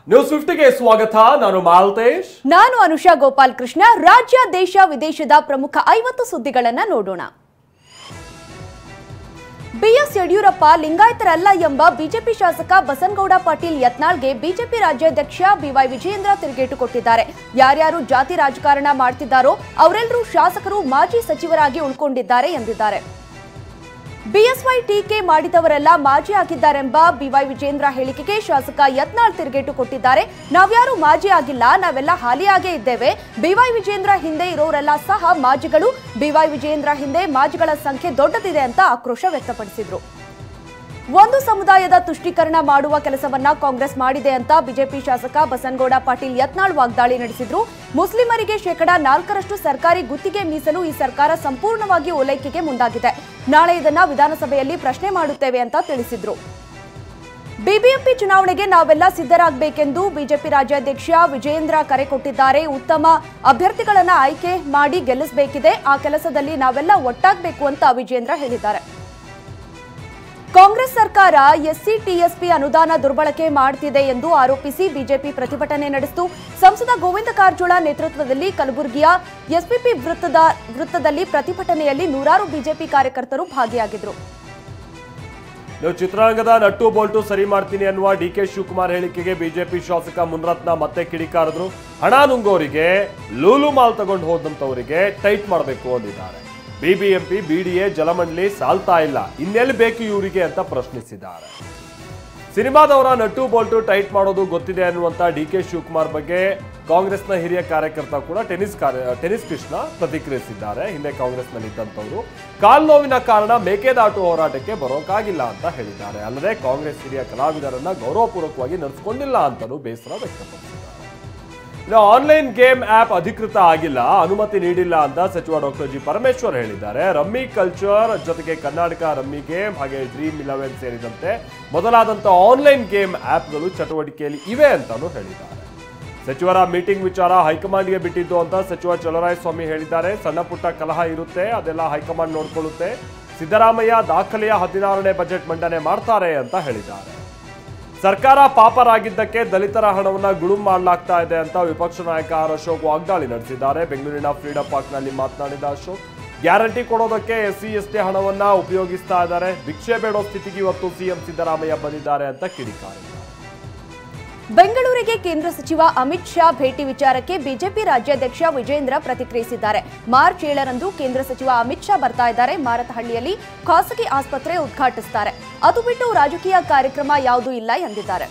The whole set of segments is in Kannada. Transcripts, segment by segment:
ನ್ಯೂಸ್ 50ಗೆ ಸ್ವಾಗತ. ನಾನು ಮಾಲ್ತೇಶ್. ನಾನು ಅನುಷಾ ಗೋಪಾಲ್ ಕೃಷ್ಣ. ರಾಜ್ಯ ದೇಶ ವಿದೇಶದ ಪ್ರಮುಖ 50 ಸುದ್ದಿಗಳನ್ನು ನೋಡೋಣ. ಬಿಎಸ್ ಯಡಿಯೂರಪ್ಪ ಲಿಂಗಾಯತರಲ್ಲ ಎಂಬ ಬಿಜೆಪಿ ಶಾಸಕ ಬಸನಗೌಡ ಪಾಟೀಲ್ ಯತ್ನಾಳ್ಗೆ ಬಿಜೆಪಿ ರಾಜ್ಯಾಧ್ಯಕ್ಷ ಬಿವೈ ವಿಜಯೇಂದ್ರ ತಿರುಗೇಟು ಕೊಟ್ಟಿದ್ದಾರೆ. ಯಾರ್ಯಾರು ಜಾತಿ ರಾಜಕಾರಣ ಮಾಡ್ತಿದ್ದಾರೋ ಅವರೆಲ್ಲರೂ ಶಾಸಕರು, ಮಾಜಿ ಸಚಿವರಾಗಿ ಉಳ್ಕೊಂಡಿದ್ದಾರೆ ಎಂದಿದ್ದಾರೆ. ಬಿಎಸ್ವೈ ಟೀಕೆ ಮಾಡಿದವರೆಲ್ಲ ಮಾಜಿ ಆಗಿದ್ದಾರೆಂಬ ಬಿವೈ ವಿಜಯೇಂದ್ರ ಹೇಳಿಕೆಗೆ ಶಾಸಕ ಯತ್ನಾಳ್ ತಿರುಗೇಟು ಕೊಟ್ಟಿದ್ದಾರೆ. ನಾವ್ಯಾರು ಮಾಜಿ ಆಗಿಲ್ಲ, ನಾವೆಲ್ಲ ಹಾಲಿಯಾಗೇ ಇದ್ದೇವೆ. ಬಿವೈ ವಿಜಯೇಂದ್ರ ಹಿಂದೆ ಇರೋರೆಲ್ಲ ಸಹ ಮಾಜಿಗಳು. ಬಿವೈ ವಿಜಯೇಂದ್ರ ಹಿಂದೆ ಮಾಜಿಗಳ ಸಂಖ್ಯೆ ದೊಡ್ಡದಿದೆ ಅಂತ ಆಕ್ರೋಶ ವ್ಯಕ್ತಪಡಿಸಿದ್ರು. ಒಂದು ಸಮುದಾಯದ ತುಷ್ಟೀಕರಣ ಮಾಡುವ ಕೆಲಸವನ್ನ ಕಾಂಗ್ರೆಸ್ ಮಾಡಿದೆ ಅಂತ ಬಿಜೆಪಿ ಶಾಸಕ ಬಸನಗೌಡ ಪಾಟೀಲ್ ಯತ್ನಾಳ್ ವಾಗ್ದಾಳಿ ನಡೆಸಿದ್ರು. ಮುಸ್ಲಿಮರಿಗೆ 4% ಸರ್ಕಾರಿ ಗುತ್ತಿಗೆ ಮೀಸಲು ಈ ಸರ್ಕಾರ ಸಂಪೂರ್ಣವಾಗಿ ಓಲೈಕೆಗೆ ಮುಂದಾಗಿದೆ. ನಾಳೆ ಇದನ್ನ ವಿಧಾನಸಭೆಯಲ್ಲಿ ಪ್ರಶ್ನೆ ಮಾಡುತ್ತೇವೆ ಅಂತ ತಿಳಿಸಿದ್ರು. ಬಿಬಿಎಂಪಿ ಚುನಾವಣೆಗೆ ನಾವೆಲ್ಲ ಸಿದ್ಧರಾಗಬೇಕೆಂದು ಬಿಜೆಪಿ ರಾಜ್ಯಾಧ್ಯಕ್ಷ ವಿಜಯೇಂದ್ರ ಕರೆ ಕೊಟ್ಟಿದ್ದಾರೆ. ಉತ್ತಮ ಅಭ್ಯರ್ಥಿಗಳನ್ನ ಆಯ್ಕೆ ಮಾಡಿ ಗೆಲ್ಲಿಸಬೇಕಿದೆ. ಆ ಕೆಲಸದಲ್ಲಿ ನಾವೆಲ್ಲ ಒಟ್ಟಾಗಬೇಕು ಅಂತ ವಿಜಯೇಂದ್ರ ಹೇಳಿದ್ದಾರೆ. ಕಾಂಗ್ರೆಸ್ ಸರ್ಕಾರ ಎಸ್ಸಿ ಟಿಎಸ್ಪಿ ಅನುದಾನ ದುರ್ಬಳಕೆ ಮಾಡುತ್ತಿದೆ ಎಂದು ಆರೋಪಿಸಿ ಬಿಜೆಪಿ ಪ್ರತಿಭಟನೆ ನಡೆಸಿತು. ಸಂಸದ ಗೋವಿಂದ ಕಾರಜೋಳ ನೇತೃತ್ವದಲ್ಲಿ ಕಲಬುರಗಿಯ ಎಸ್ಪಿಪಿ ವೃತ್ತದಲ್ಲಿ ಪ್ರತಿಭಟನೆಯಲ್ಲಿ ನೂರಾರು ಬಿಜೆಪಿ ಕಾರ್ಯಕರ್ತರು ಭಾಗಿಯಾಗಿದ್ದರು. ಚಿತ್ರರಂಗದ ನಟ್ಟು ಬೋಲ್ಟು ಸರಿ ಮಾಡ್ತೀನಿ ಅನ್ನುವ ಡಿಕೆ ಶಿವಕುಮಾರ್ ಹೇಳಿಕೆಗೆ ಬಿಜೆಪಿ ಶಾಸಕ ಮುನರತ್ನ ಮತ್ತೆ ಕಿಡಿಕಾರಿದ್ರು. ಹಣ ನುಂಗೋರಿಗೆ, ಲೂಲು ಮಾಲ್ ತಗೊಂಡು ಹೋದಂತವರಿಗೆ ಟೈಟ್ ಮಾಡಬೇಕು ಅಂದಿದ್ದಾರೆ. ಬಿಬಿಎಂಪಿ, ಬಿಡಿಎ, ಜಲಮಂಡಳಿ ಸಾಲ್ತಾ ಇಲ್ಲ, ಇನ್ನೆಲ್ಲಿ ಬೇಕು ಇವರಿಗೆ ಅಂತ ಪ್ರಶ್ನಿಸಿದ್ದಾರೆ. ಸಿನಿಮಾದವರ ನಟ್ಟು ಬೋಲ್ಟು ಟೈಟ್ ಮಾಡೋದು ಗೊತ್ತಿದೆ ಅನ್ನುವಂತ ಡಿಕೆ ಶಿವಕುಮಾರ್ ಬಗ್ಗೆ ಕಾಂಗ್ರೆಸ್ನ ಹಿರಿಯ ಕಾರ್ಯಕರ್ತ ಕೂಡ ಟೆನಿಸ್ ಕೃಷ್ಣ ಪ್ರತಿಕ್ರಿಯಿಸಿದ್ದಾರೆ. ಹಿಂದೆ ಕಾಂಗ್ರೆಸ್ನಲ್ಲಿದ್ದಂಥವರು ಕಾಲು ನೋವಿನ ಕಾರಣ ಮೇಕೆದಾಟು ಹೋರಾಟಕ್ಕೆ ಬರೋಕ್ಕಾಗಿಲ್ಲ ಅಂತ ಹೇಳಿದ್ದಾರೆ. ಅಲ್ಲದೆ ಕಾಂಗ್ರೆಸ್ ಹಿರಿಯ ಕಲಾವಿದರನ್ನ ಗೌರವಪೂರ್ವಕವಾಗಿ ನಡೆಸಿಕೊಂಡಿಲ್ಲ ಅಂತಲೂ ಬೇಸರ ವ್ಯಕ್ತಪಡಿಸಿದ್ದಾರೆ. ಆನ್ಲೈನ್ ಗೇಮ್ ಆಪ್ ಅಧಿಕೃತ ಆಗಿಲ್ಲ, ಅನುಮತಿ ನೀಡಿಲ್ಲ ಅಂತ ಸಚಿವ ಡಾಕ್ಟರ್ ಜಿ ಪರಮೇಶ್ವರ್ ಹೇಳಿದ್ದಾರೆ. ರಮ್ಮಿ ಕಲ್ಚರ್ ಜೊತೆಗೆ ಕರ್ನಾಟಕ ರಮ್ಮಿ ಗೇಮ್ ಹಾಗೆ ಡ್ರೀಮ್ 11 ಸೇರಿದಂತೆ ಮೊದಲಾದಂಥ ಆನ್ಲೈನ್ ಗೇಮ್ ಆಪ್ಗಳು ಚಟುವಟಿಕೆಯಲ್ಲಿ ಇವೆ ಅಂತಾನು ಹೇಳಿದ್ದಾರೆ. ಸಚಿವರ ಮೀಟಿಂಗ್ ವಿಚಾರ ಹೈಕಮಾಂಡ್ಗೆ ಬಿಟ್ಟಿದ್ದು ಅಂತ ಸಚಿವ ಚಲರಾಯಸ್ವಾಮಿ ಹೇಳಿದ್ದಾರೆ. ಸಣ್ಣ ಪುಟ್ಟ ಕಲಹ ಇರುತ್ತೆ, ಅದೆಲ್ಲ ಹೈಕಮಾಂಡ್ ನೋಡ್ಕೊಳ್ಳುತ್ತೆ. ಸಿದ್ದರಾಮಯ್ಯ ದಾಖಲೆಯ 16ನೇ ಬಜೆಟ್ ಮಂಡನೆ ಮಾಡ್ತಾರೆ ಅಂತ ಹೇಳಿದ್ದಾರೆ. ಸರ್ಕಾರ ಪಾಪರಾಗಿದ್ದಕ್ಕೆ ದಲಿತರ ಹಣವನ್ನ ಗುಳುಂ ಮಾಡಲಾಗ್ತಾ ಇದೆ ಅಂತ ವಿಪಕ್ಷ ನಾಯಕ ಆರ್ ಅಶೋಕ್ ವಾಗ್ದಾಳಿ ನಡೆಸಿದ್ದಾರೆ. ಬೆಂಗಳೂರಿನ ಫ್ರೀಡಂ ಪಾರ್ಕ್ನಲ್ಲಿ ಮಾತನಾಡಿದ ಅಶೋಕ್, ಗ್ಯಾರಂಟಿ ಕೊಡೋದಕ್ಕೆ ಎಸ್ಸಿ ಎಸ್ಟಿ ಹಣವನ್ನ ಉಪಯೋಗಿಸ್ತಾ ಇದ್ದಾರೆ. ಭಿಕ್ಷೆ ಬೇಡೋ ಸ್ಥಿತಿಗೆ ಇವತ್ತು ಸಿಎಂ ಸಿದ್ದರಾಮಯ್ಯ ಬಂದಿದ್ದಾರೆ ಅಂತ ಕಿಡಿಕಾರಿದ್ದಾರೆ. ಬೆಂಗಳೂರಿಗೆ ಕೇಂದ್ರ ಸಚಿವ ಅಮಿತ್ ಶಾ ಭೇಟಿ ವಿಚಾರಕ್ಕೆ ಬಿಜೆಪಿ ರಾಜ್ಯಾಧ್ಯಕ್ಷ ವಿಜಯೇಂದ್ರ ಪ್ರತಿಕ್ರಿಯಿಸಿದ್ದಾರೆ. ಮಾರ್ಚ್ 7ರಂದು ಕೇಂದ್ರ ಸಚಿವ ಅಮಿತ್ ಶಾ ಬರ್ತಾ ಇದ್ದಾರೆ. ಮಾರತಹಳ್ಳಿಯಲ್ಲಿ ಖಾಸಗಿ ಆಸ್ಪತ್ರೆ ಉದ್ಘಾಟಿಸುತ್ತಾರೆ. ಅದು ಬಿಟ್ಟು ರಾಜಕೀಯ ಕಾರ್ಯಕ್ರಮ ಯಾವುದೂ ಇಲ್ಲ ಎಂದಿದ್ದಾರೆ.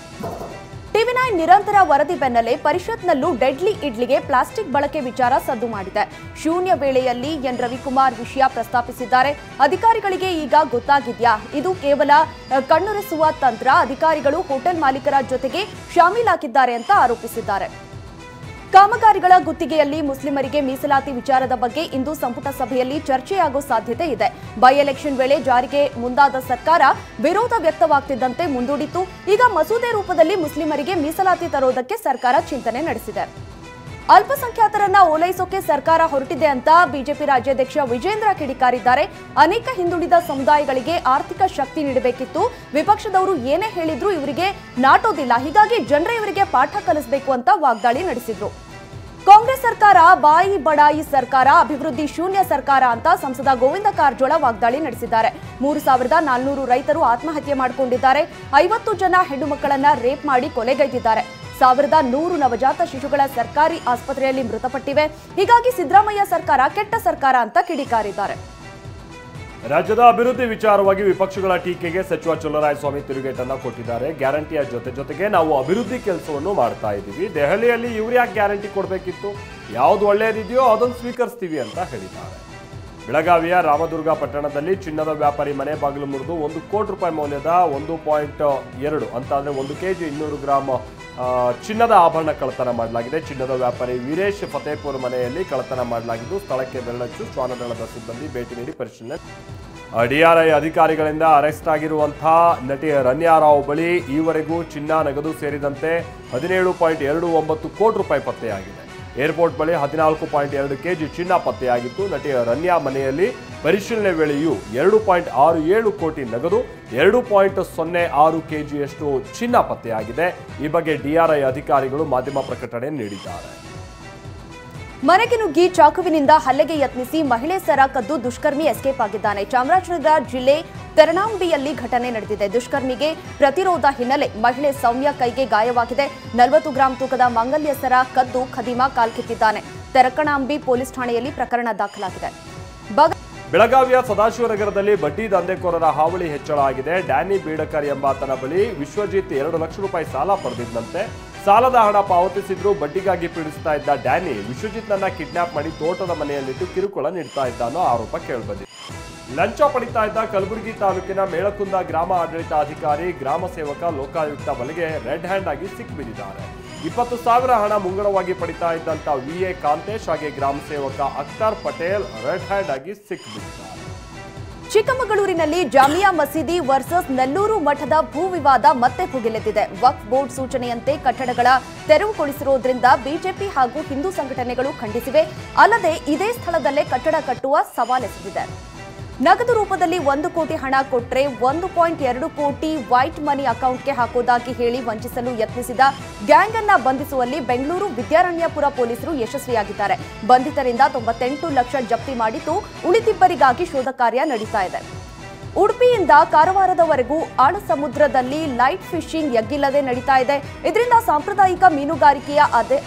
ಟಿವಿ9 ನಿರಂತರ ವರದಿ ಬೆನ್ನಲ್ಲೇ ಪರಿಷತ್ನಲ್ಲೂ ಡೆಡ್ಲಿ ಇಡ್ಲಿಗೆ ಪ್ಲಾಸ್ಟಿಕ್ ಬಳಕೆ ವಿಚಾರ ಸದ್ದು ಮಾಡಿದೆ. ಶೂನ್ಯ ವೇಳೆಯಲ್ಲಿ ಎನ್ ರವಿಕುಮಾರ್ ವಿಷಯ ಪ್ರಸ್ತಾಪಿಸಿದ್ದಾರೆ. ಅಧಿಕಾರಿಗಳಿಗೆ ಈಗ ಗೊತ್ತಾಗಿದ್ಯಾ? ಇದು ಕೇವಲ ಕಣ್ಣೊರೆಸುವ ತಂತ್ರ. ಅಧಿಕಾರಿಗಳು ಹೋಟೆಲ್ ಮಾಲೀಕರ ಜೊತೆಗೆ ಶಾಮೀಲಾಗಿದ್ದಾರೆ ಅಂತ ಆರೋಪಿಸಿದ್ದಾರೆ. ಕಾಮಗಾರಿಗಳ ಗುತ್ತಿಗೆಯಲ್ಲಿ ಮುಸ್ಲಿಮರಿಗೆ ಮೀಸಲಾತಿ ವಿಚಾರದ ಬಗ್ಗೆ ಇಂದು ಸಂಪುಟ ಸಭೆಯಲ್ಲಿ ಚರ್ಚೆಯಾಗುವ ಸಾಧ್ಯತೆ ಇದೆ. ಬೈ ಎಲೆಕ್ಷನ್ ವೇಳೆ ಜಾರಿಗೆ ಮುಂದಾದ ಸರ್ಕಾರ ವಿರೋಧ ವ್ಯಕ್ತವಾಗ್ತಿದ್ದಂತೆ ಮುಂದೂಡಿತು. ಈಗ ಮಸೂದೆ ರೂಪದಲ್ಲಿ ಮುಸ್ಲಿಮರಿಗೆ ಮೀಸಲಾತಿ ತರೋದಕ್ಕೆ ಸರ್ಕಾರ ಚಿಂತನೆ ನಡೆಸಿದೆ. ಅಲ್ಪಸಂಖ್ಯಾತರನ್ನ ಓಲೈಸೋಕೆ ಸರ್ಕಾರ ಹೊರಟಿದೆ ಅಂತ ಬಿಜೆಪಿ ರಾಜ್ಯಾಧ್ಯಕ್ಷ ವಿಜಯೇಂದ್ರ ಕಿಡಿಕಾರಿದ್ದಾರೆ. ಅನೇಕ ಹಿಂದುಳಿದ ಸಮುದಾಯಗಳಿಗೆ ಆರ್ಥಿಕ ಶಕ್ತಿ ನೀಡಬೇಕಿತ್ತು. ವಿಪಕ್ಷದವರು ಏನೇ ಹೇಳಿದ್ರು ಇವರಿಗೆ ನಾಟೋದಿಲ್ಲ. ಹೀಗಾಗಿ ಜನರೇ ಇವರಿಗೆ ಪಾಠ ಕಲಿಸಬೇಕು ಅಂತ ವಾಗ್ದಾಳಿ ನಡೆಸಿದ್ರು. ಕಾಂಗ್ರೆಸ್ ಸರ್ಕಾರ ಬಾಯಿ ಬಡಾಯಿ ಸರ್ಕಾರ, ಅಭಿವೃದ್ಧಿ ಶೂನ್ಯ ಸರ್ಕಾರ ಅಂತ ಸಂಸದ ಗೋವಿಂದ ಕಾರಜೋಳ ವಾಗ್ದಾಳಿ ನಡೆಸಿದ್ದಾರೆ. 3400 ರೈತರು ಆತ್ಮಹತ್ಯೆ ಮಾಡಿಕೊಂಡಿದ್ದಾರೆ. 50 ಜನ ಹೆಣ್ಣು ಮಕ್ಕಳನ್ನ ರೇಪ್ ಮಾಡಿ ಕೊಲೆಗೈದಿದ್ದಾರೆ. 1100 ನವಜಾತ ಶಿಶುಗಳ ಸರ್ಕಾರಿ ಆಸ್ಪತ್ರೆಯಲ್ಲಿ ಮೃತಪಟ್ಟಿವೆ. ಹೀಗಾಗಿ ಸಿದ್ದರಾಮಯ್ಯ ಸರ್ಕಾರ ಕೆಟ್ಟ ಸರ್ಕಾರ ಅಂತ ಕಿಡಿಕಾರಿದ್ದಾರೆ. ರಾಜ್ಯದ ಅಭಿವೃದ್ಧಿ ವಿಚಾರವಾಗಿ ವಿಪಕ್ಷಗಳ ಟೀಕೆಗೆ ಸಚಿವ ಚಲರಾಯಸ್ವಾಮಿ ತಿರುಗೇಟನ್ನ ಕೊಟ್ಟಿದ್ದಾರೆ. ಗ್ಯಾರಂಟಿಯ ಜೊತೆಗೆ ನಾವು ಅಭಿವೃದ್ಧಿ ಕೆಲಸವನ್ನು ಮಾಡ್ತಾ ಇದ್ದೀವಿ. ದೆಹಲಿಯಲ್ಲಿ ಇವ್ರು ಯಾಕೆ ಗ್ಯಾರಂಟಿ ಕೊಡಬೇಕಿತ್ತು? ಯಾವ್ದು ಒಳ್ಳೆಯದಿದೆಯೋ ಅದನ್ನು ಸ್ವೀಕರಿಸ್ತೀವಿ ಅಂತ ಹೇಳಿದ್ದಾರೆ. ಬೆಳಗಾವಿಯ ರಾಮದುರ್ಗ ಪಟ್ಟಣದಲ್ಲಿ ಚಿನ್ನದ ವ್ಯಾಪಾರಿ ಮನೆ ಬಾಗಿಲು ಮುರಿದು 1 ಕೋಟಿ ರೂಪಾಯಿ ಮೌಲ್ಯದ 1.2 ಅಂತ ಅಂದ್ರೆ 1 ಕೆಜಿ 200 ಗ್ರಾಮ್ ಚಿನ್ನದ ಆಭರಣ ಕಳ್ಳತನ ಮಾಡಲಾಗಿದೆ. ಚಿನ್ನದ ವ್ಯಾಪಾರಿ ವೀರೇಶ್ ಫತೇಪುರ್ ಮನೆಯಲ್ಲಿ ಕಳ್ಳತನ ಮಾಡಲಾಗಿದ್ದು ಸ್ಥಳಕ್ಕೆ ಬೆರಳಚ್ಚು ಶ್ವಾನದಳದ ಸಿಬ್ಬಂದಿ ಭೇಟಿ ನೀಡಿ ಪರಿಶೀಲನೆ. ಡಿಆರ್ಐ ಅಧಿಕಾರಿಗಳಿಂದ ಅರೆಸ್ಟ್ ಆಗಿರುವಂತಹ ನಟಿ ರನ್ಯಾ ರಾವ್ ಬಳಿ ಈವರೆಗೂ ಚಿನ್ನ, ನಗದು ಸೇರಿದಂತೆ 17.29 ಕೋಟಿ ರೂಪಾಯಿ ಪತ್ತೆಯಾಗಿದೆ. ಏರ್ಪೋರ್ಟ್ ಬಳಿ 14.2 ಕೆಜಿ ಚಿನ್ನ ಪತ್ತೆಯಾಗಿತ್ತು. ನಟಿ ರನ್ಯಾ ಮನೆಯಲ್ಲಿ ಪರಿಶೀಲನೆ ವೇಳೆಯೂ 2.67 ಕೋಟಿ ನಗದು, 2.06 ಕೆಜಿಯಷ್ಟು ಚಿನ್ನ ಪತ್ತೆಯಾಗಿದೆ. ಈ ಬಗ್ಗೆ ಡಿಆರ್ಐ ಅಧಿಕಾರಿಗಳು ಮಾಧ್ಯಮ ಪ್ರಕಟಣೆ ನೀಡಿದ್ದಾರೆ. ಮನೆಗೆ ನುಗ್ಗಿ ಚಾಕುವಿನಿಂದ ಹಲ್ಲೆಗೆ ಯತ್ನಿಸಿ ಮಹಿಳೆ ಸರ ಕದ್ದು ದುಷ್ಕರ್ಮಿ ಎಸ್ಕೇಪ್ ಆಗಿದ್ದಾನೆ. ಚಾಮರಾಜನಗರ ಜಿಲ್ಲೆ ತೆರನಾಂಬಿಯಲ್ಲಿ ಘಟನೆ ನಡೆದಿದೆ. ದುಷ್ಕರ್ಮಿಗೆ ಪ್ರತಿರೋಧ ಹಿನ್ನೆಲೆ ಮಹಿಳೆ ಸೌಮ್ಯ ಕೈಗೆ ಗಾಯವಾಗಿದೆ. 40 ಗ್ರಾಂ ತೂಕದ ಮಂಗಲ್ಯ ಸರ ಕದ್ದು ಖದೀಮ ಕಾಲ್ಕಿತ್ತಿದ್ದಾನೆ. ತೆರಕಣಾಂಬಿ ಪೊಲೀಸ್ ಠಾಣೆಯಲ್ಲಿ ಪ್ರಕರಣ ದಾಖಲಾಗಿದೆ. ಬೆಳಗಾವಿಯ ಸದಾಶಿವನಗರದಲ್ಲಿ ಬಡ್ಡಿ ದಂಧೆಕೋರರ ಹಾವಳಿ ಹೆಚ್ಚಳ ಆಗಿದೆ. ಡ್ಯಾನಿ ಬೀಡಕರ್ ಎಂಬಾತನ ಬಳಿ ವಿಶ್ವಜಿತ್ 2 ಲಕ್ಷ ರೂಪಾಯಿ ಸಾಲ ಪಡೆದಿದ್ದಂತೆ. ಸಾಲದ ಹಣ ಪಾವತಿಸಿದ್ರು ಬಡ್ಡಿಗಾಗಿ ಪೀಡಿಸ್ತಾ ಇದ್ದ ಡ್ಯಾನಿ ವಿಶ್ವಜಿತ್ನನ್ನ ಕಿಡ್ನಾಪ್ ಮಾಡಿ ತೋಟದ ಮನೆಯಲ್ಲಿಟ್ಟು ಕಿರುಕುಳ ನೀಡ್ತಾ ಇದ್ದ ಅನ್ನೋ ಆರೋಪ ಕೇಳಿಬಂದಿದೆ. ಲಂಚ ಪಡಿತಾ ಇದ್ದ ಕಲಬುರಗಿ ತಾಲೂಕಿನ ಮೇಳಕುಂದ ಗ್ರಾಮ ಆಡಳಿತಾಧಿಕಾರಿ, ಗ್ರಾಮ ಸೇವಕ, ಲೋಕಾಯುಕ್ತ ಬಲೆಗೆ ರೆಡ್ ಹ್ಯಾಂಡ್ ಆಗಿ ಸಿಕ್ಬಿದ್ದಿದ್ದಾರೆ. 20,000 ಹಣ ಮುಂಗಡವಾಗಿ ಪಡಿತಾ ಇದ್ದಂತ ವಿಎ ಕಾಂತೇಶ್ ಹಾಗೆ ಗ್ರಾಮ ಸೇವಕ ಅಖ್ತರ್ ಪಟೇಲ್ ರೆಡ್ ಹ್ಯಾಂಡ್ ಆಗಿ ಸಿಕ್ಬಿದ್ದಿದ್ದಾರೆ. ಚಿಕ್ಕಮಗಳೂರಿನಲ್ಲಿ ಜಾಮಿಯಾ ಮಸೀದಿ ವರ್ಸಸ್ ನೆಲ್ಲೂರು ಮಠದ ಭೂ ವಿವಾದ ಮತ್ತೆ ಭುಗಿಲೆದ್ದಿದೆ. ವಕ್ಫ್ ಬೋರ್ಡ್ ಸೂಚನೆಯಂತೆ ಕಟ್ಟಡಗಳ ತೆರವುಗೊಳಿಸಿರುವುದರಿಂದ ಬಿಜೆಪಿ ಹಾಗೂ ಹಿಂದೂ ಸಂಘಟನೆಗಳು ಖಂಡಿಸಿವೆ. ಅಲ್ಲದೆ ಇದೇ ಸ್ಥಳದಲ್ಲೇ ಕಟ್ಟಡ ಕಟ್ಟುವ ಸವಾಲೆಸೆದಿದೆ. ನಗದು ರೂಪದಲ್ಲಿ 1 ಕೋಟಿ ಹಣ ಕೊಟ್ಟರೆ 1.2 ಕೋಟಿ ವೈಟ್ ಮನಿ ಅಕೌಂಟ್ಗೆ ಹಾಕೋದಾಗಿ ಹೇಳಿ ವಂಚಿಸಲು ಯತ್ನಿಸಿದ ಗ್ಯಾಂಗ್ ಅನ್ನ ಬಂಧಿಸುವಲ್ಲಿ ಬೆಂಗಳೂರು ವಿದ್ಯಾರಣ್ಯಪುರ ಪೊಲೀಸರು ಯಶಸ್ವಿಯಾಗಿದ್ದಾರೆ. ಬಂಧಿತರಿಂದ 98 ಲಕ್ಷ ಜಪ್ತಿ ಮಾಡಿದ್ದು, ಉಳಿದಿಬ್ಬರಿಗಾಗಿ ಶೋಧ ಕಾರ್ಯ ನಡೀತಾ ಇದೆ. ಉಡುಪಿಯಿಂದ ಕಾರವಾರದವರೆಗೂ ಆಳ ಸಮುದ್ರದಲ್ಲಿ ಲೈಟ್ ಫಿಶಿಂಗ್ ಎಗ್ಗಿಲ್ಲದೆ ನಡೀತಾ ಇದೆ. ಇದರಿಂದ ಸಾಂಪ್ರದಾಯಿಕ ಮೀನುಗಾರಿಕೆಯ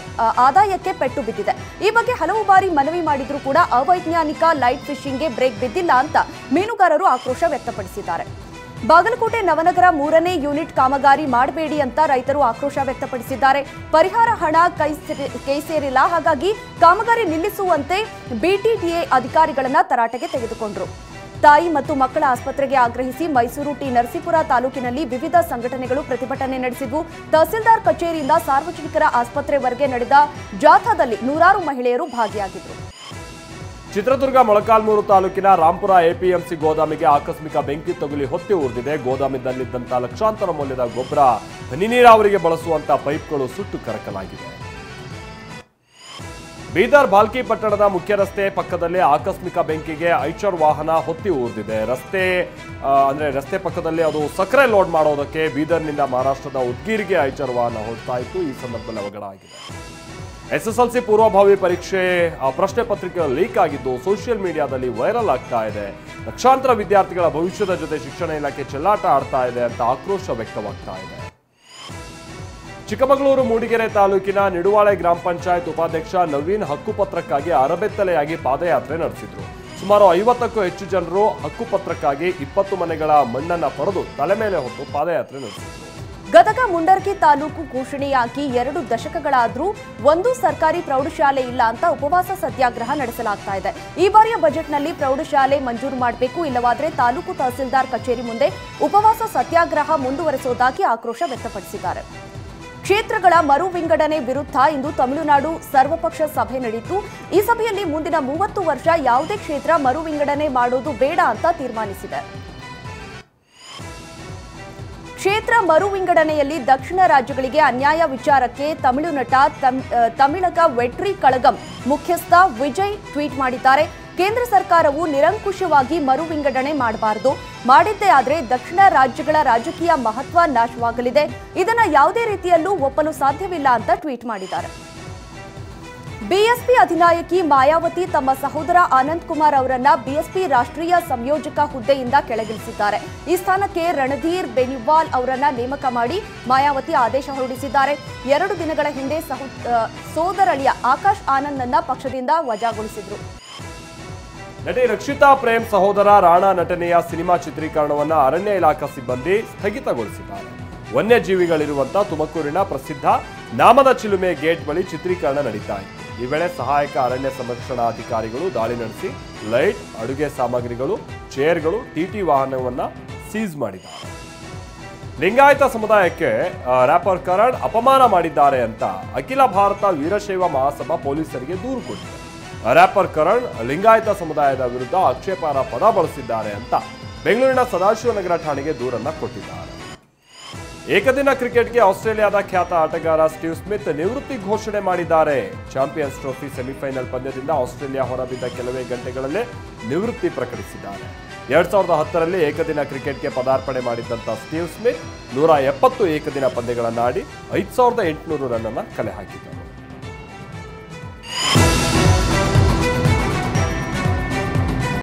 ಆದಾಯಕ್ಕೆ ಪೆಟ್ಟು ಬಿದ್ದಿದೆ. ಈ ಬಗ್ಗೆ ಹಲವು ಬಾರಿ ಮನವಿ ಮಾಡಿದ್ರೂ ಕೂಡ ಅವೈಜ್ಞಾನಿಕ ಲೈಟ್ ಫಿಶಿಂಗ್ಗೆ ಬ್ರೇಕ್ ಬಿದ್ದಿಲ್ಲ ಅಂತ ಮೀನುಗಾರರು ಆಕ್ರೋಶ ವ್ಯಕ್ತಪಡಿಸಿದ್ದಾರೆ. ಬಾಗಲಕೋಟೆ ನವನಗರ 3ನೇ ಯೂನಿಟ್ ಕಾಮಗಾರಿ ಮಾಡಬೇಡಿ ಅಂತ ರೈತರು ಆಕ್ರೋಶ ವ್ಯಕ್ತಪಡಿಸಿದ್ದಾರೆ. ಪರಿಹಾರ ಹಣ ಕೈ ಸೇರಿಲ್ಲ, ಹಾಗಾಗಿ ಕಾಮಗಾರಿ ನಿಲ್ಲಿಸುವಂತೆ ಬಿಟಿಟಿಎ ಅಧಿಕಾರಿಗಳನ್ನ ತರಾಟೆಗೆ ತೆಗೆದುಕೊಂಡರು. ತಾಯಿ ಮತ್ತು ಮಕ್ಕಳ ಆಸ್ಪತ್ರೆಗೆ ಆಗ್ರಹಿಸಿ ಮೈಸೂರು ಟಿ ನರಸೀಪುರ ತಾಲೂಕಿನಲ್ಲಿ ವಿವಿಧ ಸಂಘಟನೆಗಳು ಪ್ರತಿಭಟನೆ ನಡೆಸಿದ್ವು. ತಹಸೀಲ್ದಾರ್ ಕಚೇರಿಯಿಂದ ಸಾರ್ವಜನಿಕರ ಆಸ್ಪತ್ರೆವರೆಗೆ ನಡೆದ ಜಾಥಾದಲ್ಲಿ ನೂರಾರು ಮಹಿಳೆಯರು ಭಾಗಿಯಾಗಿದ್ದರು. ಚಿತ್ರದುರ್ಗ ಮೊಳಕಾಲ್ಮೂರು ತಾಲೂಕಿನ ರಾಂಪುರ ಎಪಿಎಂಸಿ ಗೋದಾಮಿಗೆ ಆಕಸ್ಮಿಕ ಬೆಂಕಿ ತಗುಲಿ ಹೊತ್ತಿ ಉರಿದಿದೆ. ಗೋದಾಮಿನಲ್ಲಿದ್ದಂಥ ಲಕ್ಷಾಂತರ ಮೌಲ್ಯದ ಗೊಬ್ಬರ, ಹನಿ ನೀರಾವರಿಗೆ ಬಳಸುವಂತ ಪೈಪ್ಗಳು ಸುಟ್ಟು ಕರಕಲಾಗಿದೆ. ಬೀದರ್ ಬಾಲ್ಕಿ ಪಟ್ಟಣದ ಮುಖ್ಯ ರಸ್ತೆ ಪಕ್ಕದಲ್ಲಿ ಆಕಸ್ಮಿಕ ಬೆಂಕಿಗೆ ಐಚರ್ ವಾಹನ ಹೊತ್ತಿ ಉರಿದಿದೆ. ರಸ್ತೆ ಪಕ್ಕದಲ್ಲಿ ಅದು ಸಕ್ಕರೆ ಲೋಡ್ ಮಾಡೋದಕ್ಕೆ ಬೀದರ್ನಿಂದ ಮಹಾರಾಷ್ಟ್ರದ ಉದ್ಗೀರಿಗೆ ಐಚರ್ ವಾಹನ ಹೋಗ್ತಾ ಇತ್ತು. ಈ ಸಂದರ್ಭದಲ್ಲಿ ಅವಘಡ ಆಗಿದೆ. SSLC ಪೂರ್ವಭಾವಿ ಪರೀಕ್ಷೆ ಪ್ರಶ್ನೆ ಪತ್ರಿಕೆ ಲೀಕ್ ಆಗಿದ್ದು ಸೋಷಿಯಲ್ ಮೀಡಿಯಾದಲ್ಲಿ ವೈರಲ್ ಆಗ್ತಾ ಇದೆ. ಲಕ್ಷಾಂತರ ವಿದ್ಯಾರ್ಥಿಗಳ ಭವಿಷ್ಯದ ಜೊತೆ ಶಿಕ್ಷಣ ಇಲಾಖೆ ಚೆಲ್ಲಾಟ ಆಡ್ತಾ ಇದೆ ಅಂತ ಆಕ್ರೋಶ ವ್ಯಕ್ತವಾಗ್ತಾ ಇದೆ. ಚಿಕ್ಕಮಗಳೂರು ಮೂಡಿಗೆರೆ ತಾಲೂಕಿನ ನಿಡುವಾಳೆ ಗ್ರಾಮ ಪಂಚಾಯತ್ ಉಪಾಧ್ಯಕ್ಷ ನವೀನ್ ಹಕ್ಕುಪತ್ರಕ್ಕಾಗಿ ಅರಬೆತ್ತಲೆಯಾಗಿ ಪಾದಯಾತ್ರೆ ನಡೆಸಿದ್ರು. ಸುಮಾರು 50ಕ್ಕೂ ಹೆಚ್ಚು ಜನರು ಹಕ್ಕುಪತ್ರಕ್ಕಾಗಿ 20 ಮನೆಗಳ ಮಣ್ಣನ್ನ ಪಡೆದು ತಲೆ ಮೇಲೆ ಹೊತ್ತು ಪಾದಯಾತ್ರೆ ನಡೆಸಿದ್ರು. ಗದಗ ಮುಂಡರ್ಗಿ ತಾಲೂಕು ಘೋಷಣೆಯಾಗಿ 2 ದಶಕಗಳಾದ್ರೂ ಒಂದು ಸರ್ಕಾರಿ ಪ್ರೌಢಶಾಲೆ ಇಲ್ಲ ಅಂತ ಉಪವಾಸ ಸತ್ಯಾಗ್ರಹ ನಡೆಸಲಾಗ್ತಾ ಇದೆ. ಈ ಬಾರಿಯ ಬಜೆಟ್ನಲ್ಲಿ ಪ್ರೌಢಶಾಲೆ ಮಂಜೂರು ಮಾಡಬೇಕು, ಇಲ್ಲವಾದ್ರೆ ತಾಲೂಕು ತಹಸೀಲ್ದಾರ್ ಕಚೇರಿ ಮುಂದೆ ಉಪವಾಸ ಸತ್ಯಾಗ್ರಹ ಮುಂದುವರೆಸುವುದಾಗಿ ಆಕ್ರೋಶ ವ್ಯಕ್ತಪಡಿಸಿದ್ದಾರೆ. ಕ್ಷೇತ್ರಗಳ ಮರು ವಿಂಗಡಣೆ ವಿರುದ್ಧ ಇಂದು ತಮಿಳುನಾಡು ಸರ್ವಪಕ್ಷ ಸಭೆ ನಡೆಯಿತು. ಈ ಸಭೆಯಲ್ಲಿ ಮುಂದಿನ 30 ವರ್ಷ ಯಾವುದೇ ಕ್ಷೇತ್ರ ಮರು ವಿಂಗಡಣೆ ಮಾಡೋದು ಬೇಡ ಅಂತ ತೀರ್ಮಾನಿಸಿದೆ. ಕ್ಷೇತ್ರ ಮರು ವಿಂಗಡಣೆಯಲ್ಲಿ ದಕ್ಷಿಣ ರಾಜ್ಯಗಳಿಗೆ ಅನ್ಯಾಯ ವಿಚಾರಕ್ಕೆ ತಮಿಳು ನಟ ತಮಿಳಗ ವೆಟ್ರಿ ಕಳಗಂ ಮುಖ್ಯಸ್ಥ ವಿಜಯ್ ಟ್ವೀಟ್ ಮಾಡಿದ್ದಾರೆ. ಕೇಂದ್ರ ಸರ್ಕಾರವು ನಿರಂಕುಶವಾಗಿ ಮರು ವಿಂಗಡಣೆ ಮಾಡಬಾರದು, ಮಾಡಿದ್ದೇ ಆದರೆ ದಕ್ಷಿಣ ರಾಜ್ಯಗಳ ರಾಜಕೀಯ ಮಹತ್ವ ನಾಶವಾಗಲಿದೆ, ಇದನ್ನ ಯಾವುದೇ ರೀತಿಯಲ್ಲೂ ಒಪ್ಪಲು ಸಾಧ್ಯವಿಲ್ಲ ಅಂತ ಟ್ವೀಟ್ ಮಾಡಿದ್ದಾರೆ. ಬಿಎಸ್ಪಿ ಅಧಿನಾಯಕಿ ಮಾಯಾವತಿ ತಮ್ಮ ಸಹೋದರ ಆನಂದ್ ಕುಮಾರ್ ಅವರನ್ನ ಬಿಎಸ್ಪಿ ರಾಷ್ಟ್ರೀಯ ಸಂಯೋಜಕ ಹುದ್ದೆಯಿಂದ ಕೆಳಗಿಳಿಸಿದ್ದಾರೆ. ಈ ಸ್ಥಾನಕ್ಕೆ ರಣಧೀರ್ ಬೆನಿವಾಲ್ ಅವರನ್ನ ನೇಮಕ ಮಾಡಿ ಮಾಯಾವತಿ ಆದೇಶ ಹೊರಡಿಸಿದ್ದಾರೆ. 2 ದಿನಗಳ ಹಿಂದೆ ಸೋದರಳಿಯ ಆಕಾಶ್ ಆನಂದ್ನನ್ನ ಪಕ್ಷದಿಂದ ವಜಾಗೊಳಿಸಿದ್ರು. ನಟಿ ರಕ್ಷಿತಾ ಪ್ರೇಮ್ ಸಹೋದರ ರಾಣಾ ನಟನೆಯ ಸಿನಿಮಾ ಚಿತ್ರೀಕರಣವನ್ನು ಅರಣ್ಯ ಇಲಾಖಾ ಸಿಬ್ಬಂದಿ ಸ್ಥಗಿತಗೊಳಿಸಿದ್ದಾರೆ. ವನ್ಯಜೀವಿಗಳಿರುವಂತಹ ತುಮಕೂರಿನ ಪ್ರಸಿದ್ಧ ನಾಮದ ಚಿಲುಮೆ ಗೇಟ್ ಬಳಿ ಚಿತ್ರೀಕರಣ ನಡೀತಾ ಇತ್ತು. ಈ ವೇಳೆ ಸಹಾಯಕ ಅರಣ್ಯ ಸಂರಕ್ಷಣಾಧಿಕಾರಿಗಳು ದಾಳಿ ನಡೆಸಿ ಲೈಟ್, ಅಡುಗೆ ಸಾಮಗ್ರಿಗಳು, ಚೇರ್ಗಳು, ಟಿಟಿ ವಾಹನವನ್ನು ಸೀಸ್ ಮಾಡಿದ್ದಾರೆ. ಲಿಂಗಾಯತ ಸಮುದಾಯಕ್ಕೆ ರ್ಯಾಪರ್ ಕರಣ್ ಅಪಮಾನ ಮಾಡಿದ್ದಾರೆ ಅಂತ ಅಖಿಲ ಭಾರತ ವೀರಶೈವ ಮಹಾಸಭಾ ಪೊಲೀಸರಿಗೆ ದೂರು ಕೊಟ್ಟಿದೆ. ರ್ಯಾಪರ್ ಕರಣ್ ಲಿಂಗಾಯತ ಸಮುದಾಯದ ವಿರುದ್ಧ ಆಕ್ಷೇಪಾರ್ಹ ಪದ ಬಳಸಿದ್ದಾರೆ ಅಂತ ಬೆಂಗಳೂರಿನ ಸದಾಶಿವನಗರ ಠಾಣೆಗೆ ದೂರನ್ನ ಕೊಟ್ಟಿದ್ದಾರೆ. ಏಕದಿನ ಕ್ರಿಕೆಟ್ಗೆ ಆಸ್ಟ್ರೇಲಿಯಾದ ಖ್ಯಾತ ಆಟಗಾರ ಸ್ಟೀವ್ ಸ್ಮಿತ್ ನಿವೃತ್ತಿ ಘೋಷಣೆ ಮಾಡಿದ್ದಾರೆ. ಚಾಂಪಿಯನ್ಸ್ ಟ್ರೋಫಿ ಸೆಮಿಫೈನಲ್ ಪಂದ್ಯದಿಂದ ಆಸ್ಟ್ರೇಲಿಯಾ ಹೊರಬಿದ್ದ ಕೆಲವೇ ಗಂಟೆಗಳಲ್ಲೇ ನಿವೃತ್ತಿ ಪ್ರಕಟಿಸಿದ್ದಾರೆ. 2010ರಲ್ಲಿ ಏಕದಿನ ಕ್ರಿಕೆಟ್ಗೆ ಪದಾರ್ಪಣೆ ಮಾಡಿದ್ದಂಥ ಸ್ಟೀವ್ ಸ್ಮಿತ್ 170 ಏಕದಿನ ಪಂದ್ಯಗಳನ್ನಾಡಿ 5800 ರನ್ ಅನ್ನು ಕಲೆ ಹಾಕಿದ್ದಾರೆ.